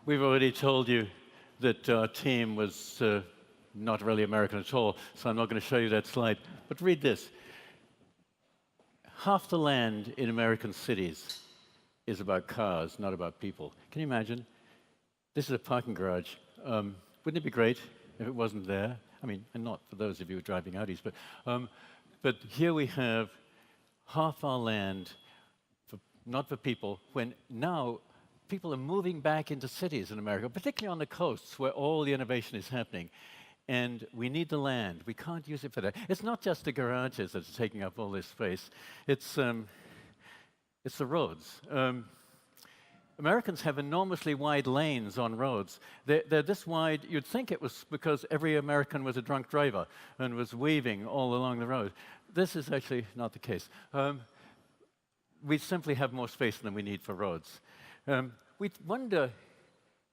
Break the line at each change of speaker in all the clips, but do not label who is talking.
We've already told you that our team was not really American at all, so I'm not going to show you that slide. But read this. Half the land in American cities is about cars, not about people. Can you imagine? This is a parking garage. Wouldn't it be great if it wasn't there? I mean, and not for those of you driving Audis, but here we have half our land, not for people, when now people are moving back into cities in America, particularly on the coasts where all the innovation is happening. And we need the land. We can't use it for that. It's not just the garages that's taking up all this space. It's the roads. Americans have enormously wide lanes on roads. They're this wide, you'd think it was because every American was a drunk driver and was weaving all along the road. This is actually not the case. We simply have more space than we need for roads. We wonder,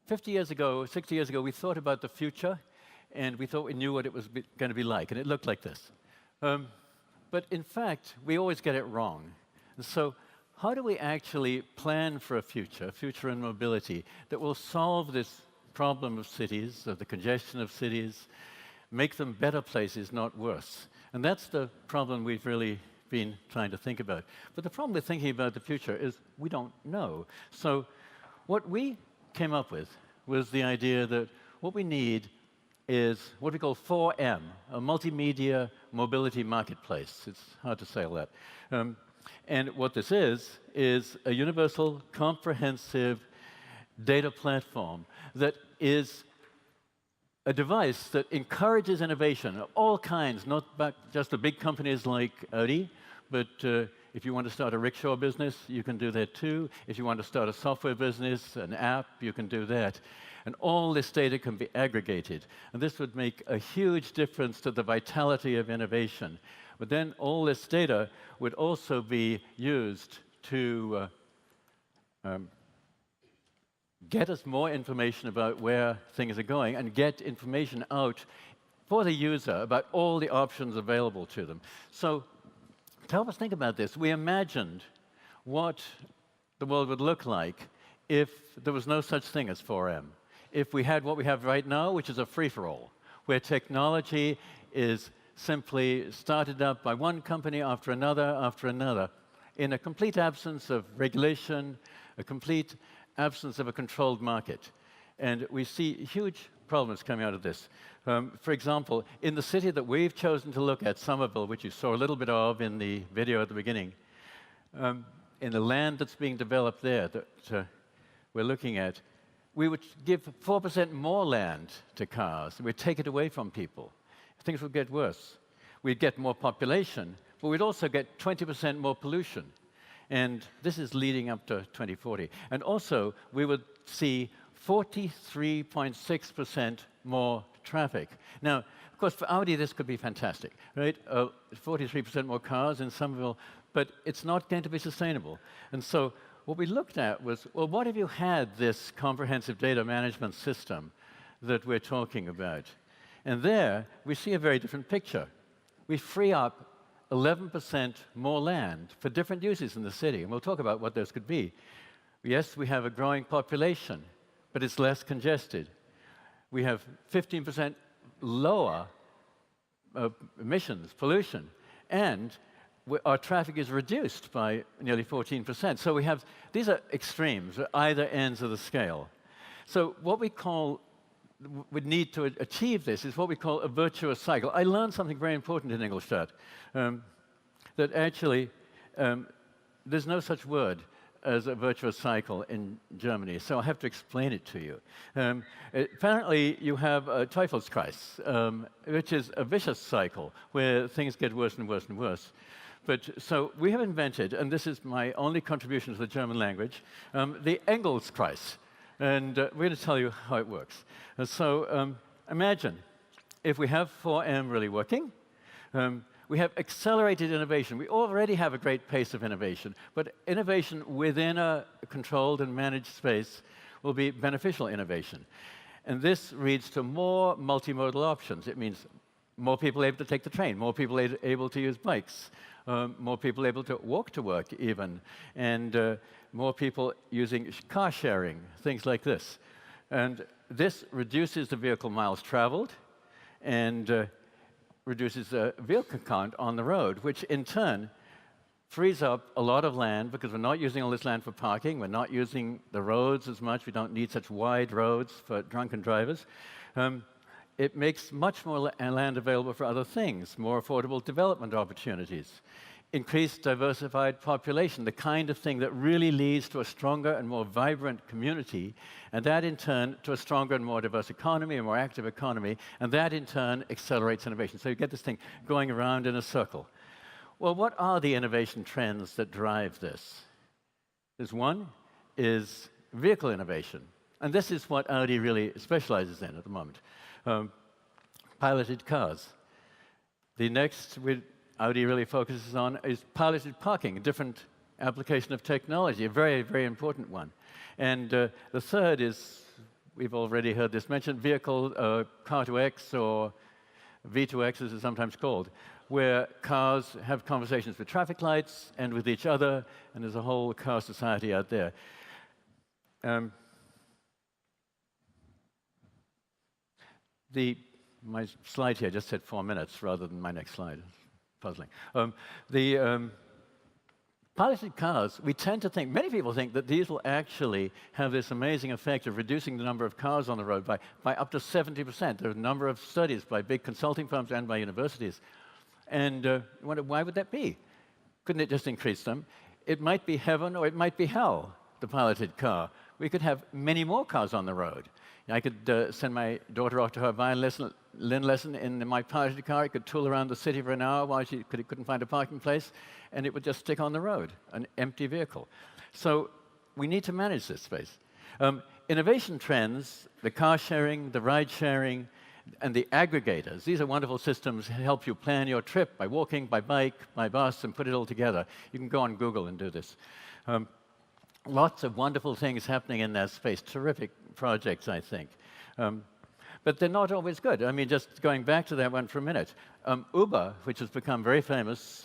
50 years ago, 60 years ago, we thought about the future, and we thought we knew what it was going to be like, and it looked like this. But in fact, we always get it wrong. And so how do we actually plan for a future in mobility, that will solve this problem of cities, of the congestion of cities, make them better places, not worse? And that's the problem we've really been trying to think about. But the problem with thinking about the future is we don't know. So what we came up with was the idea that what we need is what we call 4M, a multimedia mobility marketplace. It's hard to say all that. And what this is a universal, comprehensive data platform that is a device that encourages innovation of all kinds, not just the big companies like Audi, but if you want to start a rickshaw business, you can do that too. If you want to start a software business, an app, you can do that. And all this data can be aggregated. And this would make a huge difference to the vitality of innovation. But then all this data would also be used to get us more information about where things are going and get information out for the user about all the options available to them. So to help us think about this, we imagined what the world would look like if there was no such thing as 4M. If we had what we have right now, which is a free-for-all, where technology is simply started up by one company after another, in a complete absence of regulation, a complete absence of a controlled market. And we see huge problems coming out of this. For example, in the city that we've chosen to look at, Somerville, which you saw a little bit of in the video at the beginning, in the land that's being developed there that we're looking at, we would give 4% more land to cars. We'd take it away from people. Things would get worse. We'd get more population, but we'd also get 20% more pollution. And this is leading up to 2040. And also, we would see 43.6% more traffic. Now, of course, for Audi, this could be fantastic, right? 43% more cars in Somerville, but it's not going to be sustainable. And so what we looked at was, well, what if you had this comprehensive data management system that we're talking about? And there, we see a very different picture. We free up 11% more land for different uses in the city, and we'll talk about what those could be. Yes, we have a growing population, but it's less congested. We have 15% lower emissions, pollution, and our traffic is reduced by nearly 14%. So we have, these are extremes at either ends of the scale. So what we need to achieve this is what we call a virtuous cycle. I learned something very important in Ingolstadt, that actually there's no such word as a virtuous cycle in Germany, so I have to explain it to you. Apparently, you have a Teufelskreis, which is a vicious cycle where things get worse and worse and worse. But so we have invented, and this is my only contribution to the German language, the Engelskreis. And we're going to tell you how it works. So imagine if we have 4M really working, we have accelerated innovation. We already have a great pace of innovation, but innovation within a controlled and managed space will be beneficial innovation. And this leads to more multimodal options. It means more people able to take the train, more people able to use bikes, more people able to walk to work even, and more people using car sharing, things like this. And this reduces the vehicle miles traveled and reduces the vehicle count on the road, which in turn frees up a lot of land because we're not using all this land for parking. We're not using the roads as much. We don't need such wide roads for drunken drivers. It makes much more land available for other things, more affordable development opportunities, increased diversified population, the kind of thing that really leads to a stronger and more vibrant community, and that in turn to a stronger and more diverse economy, a more active economy, and that in turn accelerates innovation. So you get this thing going around in a circle. Well, what are the innovation trends that drive this? There's one is vehicle innovation, and this is what Audi really specializes in at the moment. Piloted cars. The next Audi really focuses on is piloted parking, a different application of technology, a very, very important one. And the third is, we've already heard this mentioned, vehicle car-to-X or V2X as it's sometimes called, where cars have conversations with traffic lights and with each other, and there's a whole car society out there. My slide here just said 4 minutes rather than my next slide. Puzzling. Piloted cars, we tend to think, many people think that these will actually have this amazing effect of reducing the number of cars on the road by up to 70%. There are a number of studies by big consulting firms and by universities. And wonder, why would that be? Couldn't it just increase them? It might be heaven or it might be hell, the piloted car. We could have many more cars on the road. I could send my daughter off to her violin lesson in my piloted car. It could tool around the city for an hour while she couldn't find a parking place, and it would just stick on the road, an empty vehicle. So we need to manage this space. Innovation trends, the car sharing, the ride sharing, and the aggregators. These are wonderful systems that help you plan your trip by walking, by bike, by bus, and put it all together. You can go on Google and do this. Lots of wonderful things happening in that space. Terrific projects, I think. But they're not always good. I mean, just going back to that one for a minute. Uber, which has become very famous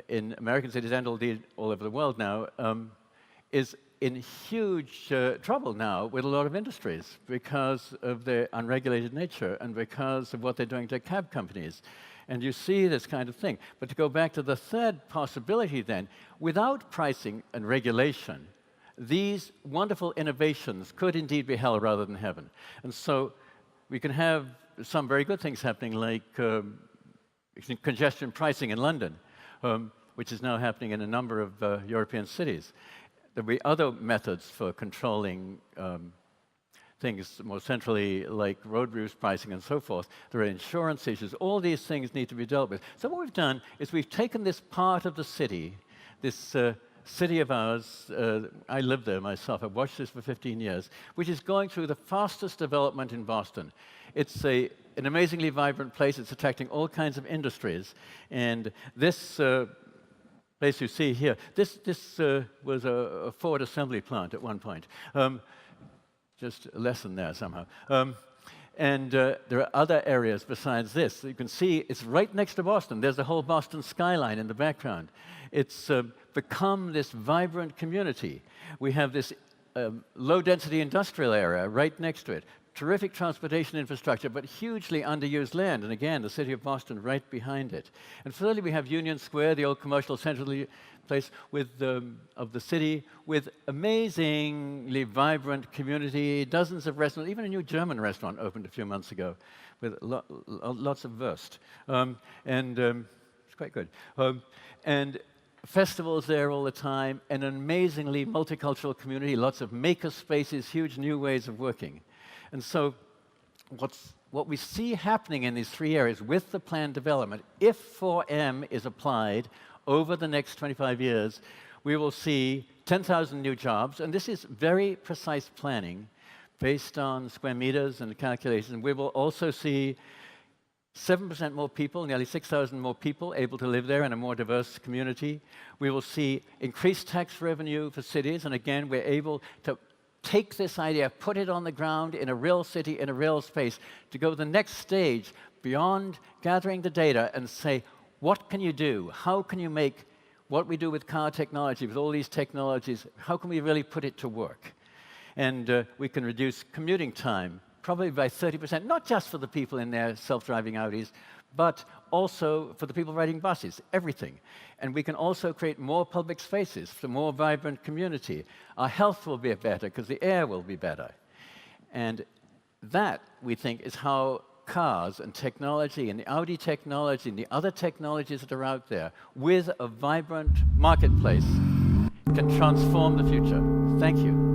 in American cities and indeed all over the world now, is in huge trouble now with a lot of industries because of their unregulated nature and because of what they're doing to cab companies. And you see this kind of thing. But to go back to the third possibility then, without pricing and regulation, these wonderful innovations could indeed be hell rather than heaven. And so we can have some very good things happening, like congestion pricing in London, which is now happening in a number of European cities. There'll be other methods for controlling things more centrally, like road use pricing and so forth. There are insurance issues. All these things need to be dealt with. So what we've done is we've taken this part of the city, this city of ours. I live there myself. I've watched this for 15 years, which is going through the fastest development in Boston. It's an amazingly vibrant place. It's attracting all kinds of industries. And this place you see here, this was a Ford assembly plant at one point. Just a lesson there somehow. And there are other areas besides this. You can see it's right next to Boston. There's the whole Boston skyline in the background. It's become this vibrant community. We have this low-density industrial area right next to it. Terrific transportation infrastructure, but hugely underused land. And again, the city of Boston right behind it. And thirdly, we have Union Square, the old commercial central place of the city, with amazingly vibrant community, dozens of restaurants. Even a new German restaurant opened a few months ago with lots of Wurst. It's quite good. And festivals there all the time, an amazingly multicultural community, lots of maker spaces, huge new ways of working. And so what we see happening in these three areas with the planned development, if 4M is applied over the next 25 years, we will see 10,000 new jobs. And this is very precise planning based on square meters and calculations. We will also see 7% more people, nearly 6,000 more people able to live there in a more diverse community. We will see increased tax revenue for cities. And again, we're able to take this idea, put it on the ground in a real city, in a real space, to go to the next stage beyond gathering the data and say, what can you do? How can you make what we do with car technology, with all these technologies, how can we really put it to work? And we can reduce commuting time, probably by 30%, not just for the people in their self-driving Audis, but also for the people riding buses, everything. And we can also create more public spaces for more vibrant community. Our health will be better because the air will be better. And that, we think, is how cars and technology and the Audi technology and the other technologies that are out there, with a vibrant marketplace, can transform the future. Thank you.